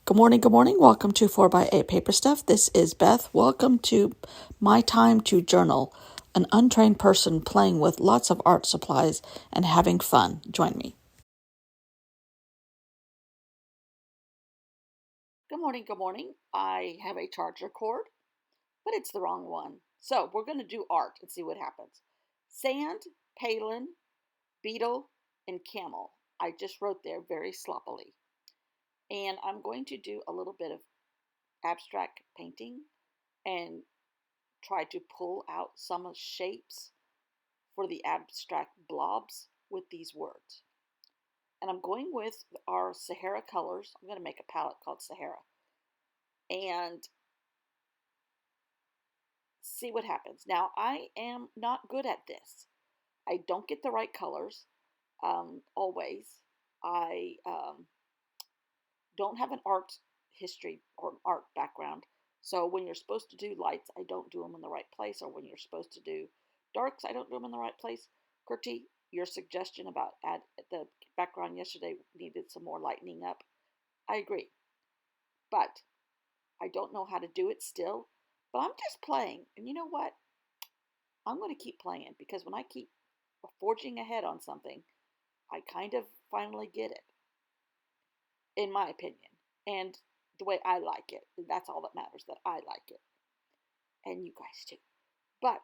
Good morning, good morning. Welcome to 4x8 Paper Stuff. This is Beth. Welcome to my time to journal, an untrained person playing with lots of art supplies and having fun. Join me. Good morning, good morning. I have a charger cord, but it's the wrong one. So we're going to do art and see what happens. Sand, palin, beetle, and camel. I just wrote there very sloppily. And I'm going to do a little bit of abstract painting and try to pull out some of shapes for the abstract blobs with these words. And I'm going with our Sahara colors. I'm going to make a palette called Sahara and see what happens. Now, I am not good at this. I don't get the right colors always. I don't have an art history or art background. So when you're supposed to do lights, I don't do them in the right place. Or when you're supposed to do darks, I don't do them in the right place. Kurti, your suggestion about the background yesterday needed some more lightening up. I agree. But I don't know how to do it still. But I'm just playing. And you know what? I'm going to keep playing because when I keep forging ahead on something, I kind of finally get it, in my opinion. And the way I like it. That's all that matters, that I like it. And you guys too. But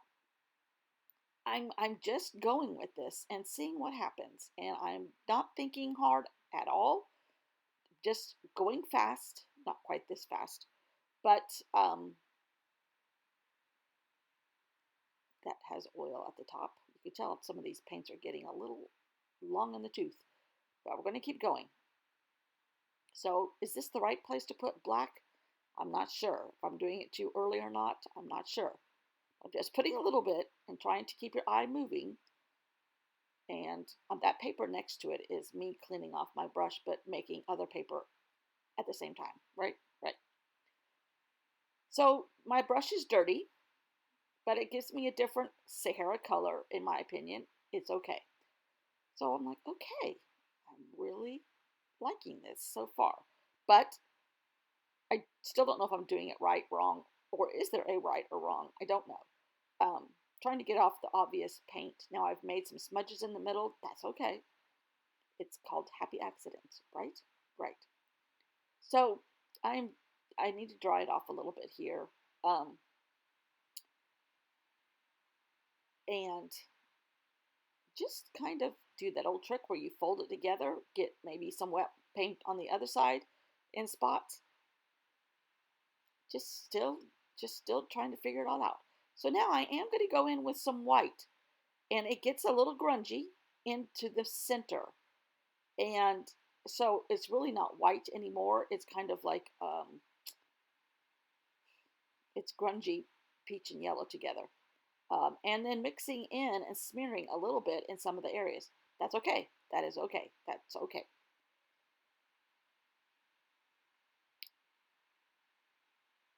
I'm just going with this and seeing what happens. And I'm not thinking hard at all. Just going fast. Not quite this fast. But that has oil at the top. You can tell some of these paints are getting a little long in the tooth. But we're going to keep going. So is this the right place to put black? I'm not sure. If I'm doing it too early or not, I'm not sure. I'm just putting a little bit and trying to keep your eye moving. And that paper next to it is me cleaning off my brush, but making other paper at the same time, right? Right. So my brush is dirty, but it gives me a different Sahara color, in my opinion. It's okay. So I'm like, okay, I'm really liking this so far. But I still don't know if I'm doing it right, wrong, or is there a right or wrong? I don't know. Trying to get off the obvious paint. Now I've made some smudges in the middle. That's okay. It's called happy accidents, right? Right. So I need to dry it off a little bit here. And just kind of do that old trick where you fold it together, get maybe some wet paint on the other side in spots. Just still trying to figure it all out. So now I am going to go in with some white, and it gets a little grungy into the center. And so it's really not white anymore. It's kind of like, it's grungy peach and yellow together. And then mixing in and smearing a little bit in some of the areas. That's okay. That is okay. That's okay.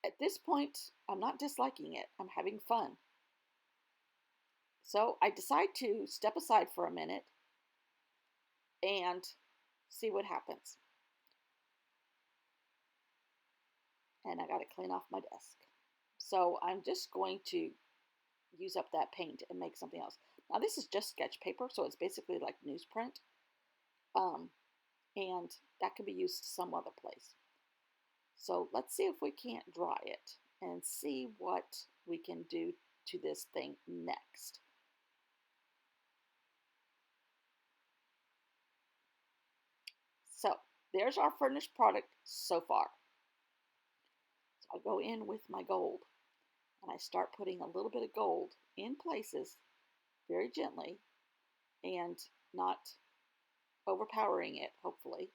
At this point, I'm not disliking it. I'm having fun. So I decide to step aside for a minute and see what happens. And I got to clean off my desk. So I'm just going to use up that paint and make something else. Now this is just sketch paper, so it's basically like newsprint. And that can be used some other place. So let's see if we can't dry it and see what we can do to this thing next. So there's our finished product so far. So I go in with my gold and I start putting a little bit of gold in places very gently and not overpowering it, hopefully.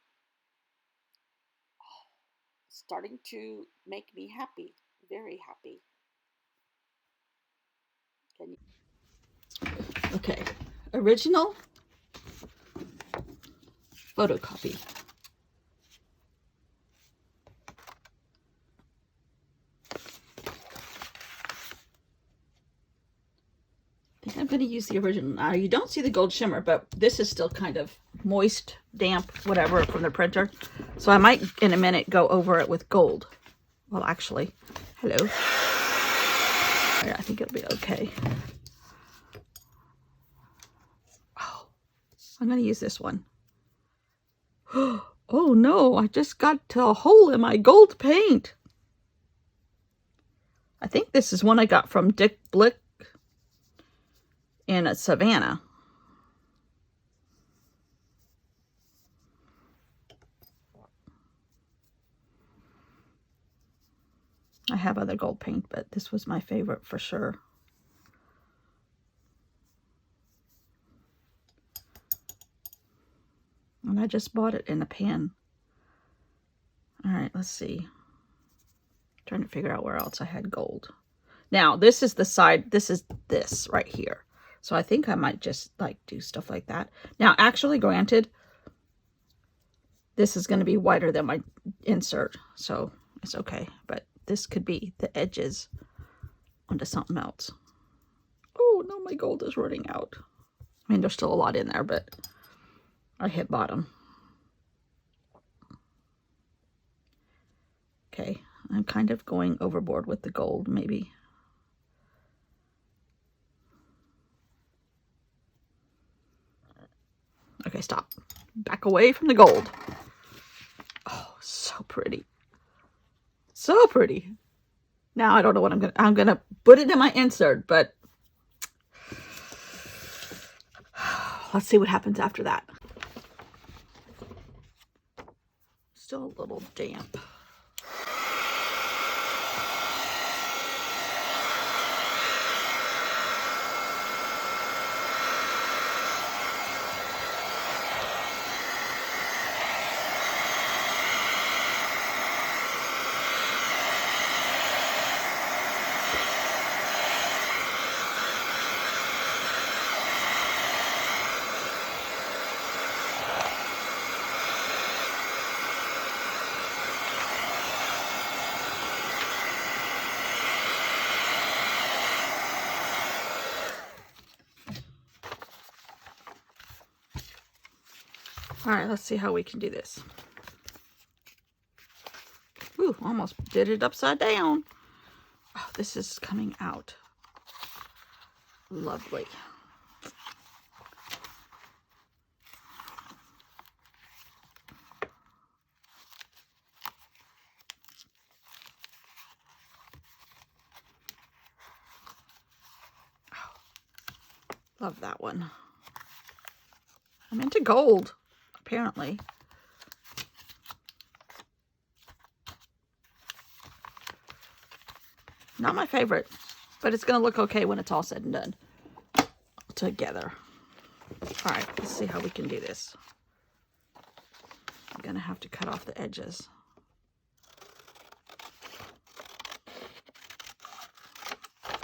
Oh, starting to make me happy, very happy. Okay, original, photocopy. I think I'm going to use the original. Now, you don't see the gold shimmer, but this is still kind of moist, damp, whatever from the printer. So I might, in a minute, go over it with gold. Well, actually, hello. Yeah, I think it'll be okay. Oh, I'm going to use this one. Oh no, I just got a hole in my gold paint. I think this is one I got from Dick Blick in Savannah. I have other gold paint, but this was my favorite for sure. And I just bought it in a pan. All right, let's see. Trying to figure out where else I had gold. Now, this is the side, this is this right here. So I think I might just like do stuff like that. Now, actually, granted, this is going to be whiter than my insert, so it's okay. But this could be the edges onto something else. Oh, no, my gold is running out. I mean, there's still a lot in there, but I hit bottom. Okay, I'm kind of going overboard with the gold, maybe. Okay, stop. Back away from the gold. Oh, so pretty. So pretty. Now I don't know what I'm gonna put it in my insert, but let's see what happens after that. Still a little damp. All right, let's see how we can do this. Ooh, almost did it upside down. Oh, this is coming out lovely. Oh, love that one. I'm into gold, apparently. Not my favorite, but it's going to look okay when it's all said and done together. All right, let's see how we can do this. I'm going to have to cut off the edges.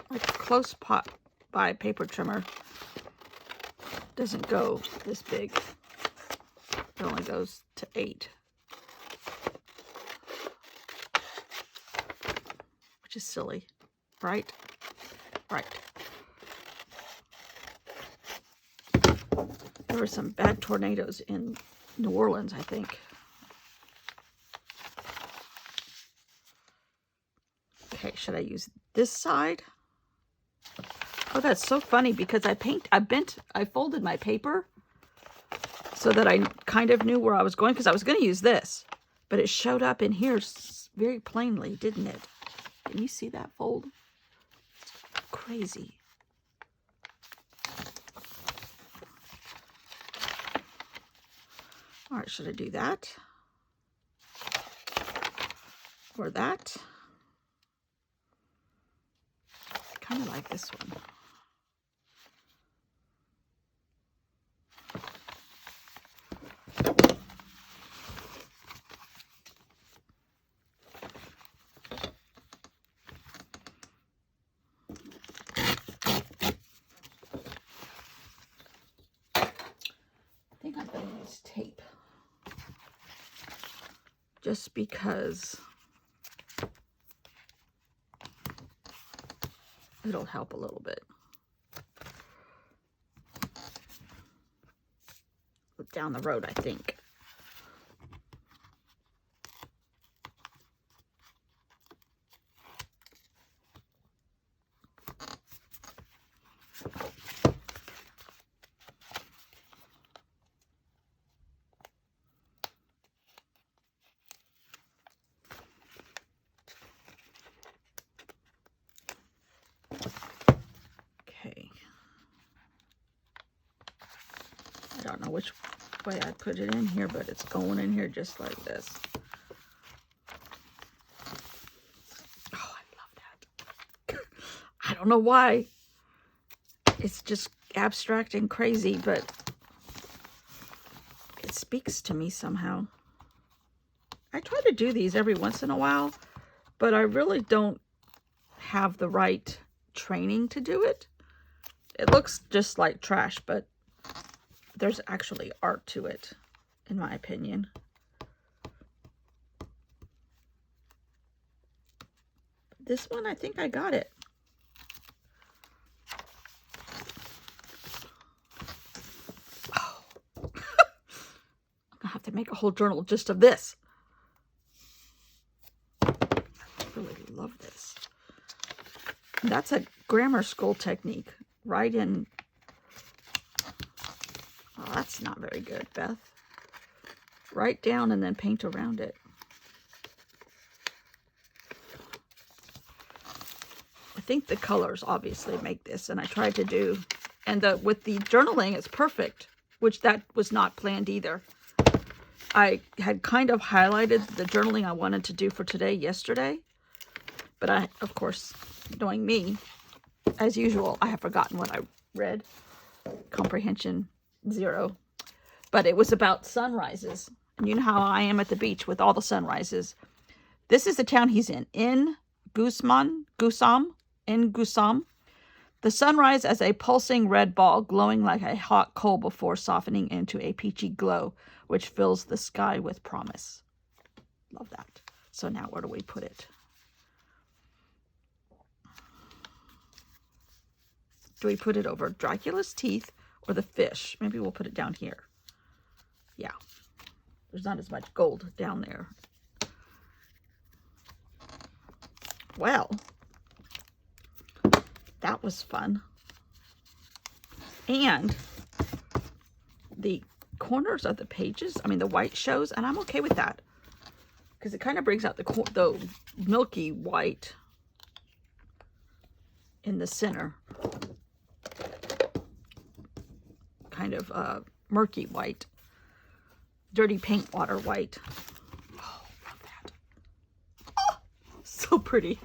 Like a close pot by paper trimmer doesn't go this big. It only goes to 8. Which is silly, right? Right. There were some bad tornadoes in New Orleans, I think. Okay, should I use this side? Oh, that's so funny because I folded my paper so that I kind of knew where I was going because I was going to use this, but it showed up in here very plainly, didn't it? Can you see that fold? Crazy. All right, should I do that? Or that? I kind of like this one. I think I'm going to use tape. Just because it'll help a little bit. down the road, I think. Okay. I don't know which way I put it in here, but it's going in here just like this. Oh, I love that. I don't know why. It's just abstract and crazy, but it speaks to me somehow. I try to do these every once in a while, but I really don't have the right training to do it. It looks just like trash, but there's actually art to it, in my opinion. This one, I think I got it. Oh. I'm gonna have to make a whole journal just of this. I really love this. And that's a grammar school technique. Write in. Oh, that's not very good, Beth. Write down and then paint around it. I think the colors obviously make this, and I tried to do, and with the journaling, it's perfect, which that was not planned either. I had kind of highlighted the journaling I wanted to do for today yesterday, but I, of course, knowing me, as usual, I have forgotten what I read. Comprehension 0. But it was about sunrises. And you know how I am at the beach with all the sunrises. This is the town he's in Gusam. The sunrise as a pulsing red ball glowing like a hot coal before softening into a peachy glow, which fills the sky with promise. Love that. So now where do we put it? Do we put it over Dracula's teeth or the fish? Maybe we'll put it down here. Yeah. There's not as much gold down there. Well, that was fun. And the corners of the pages, I mean the white shows, and I'm okay with that. Because it kind of brings out the milky white in the center. Kind of murky white. Dirty paint water white. Oh, love that. Oh, so pretty.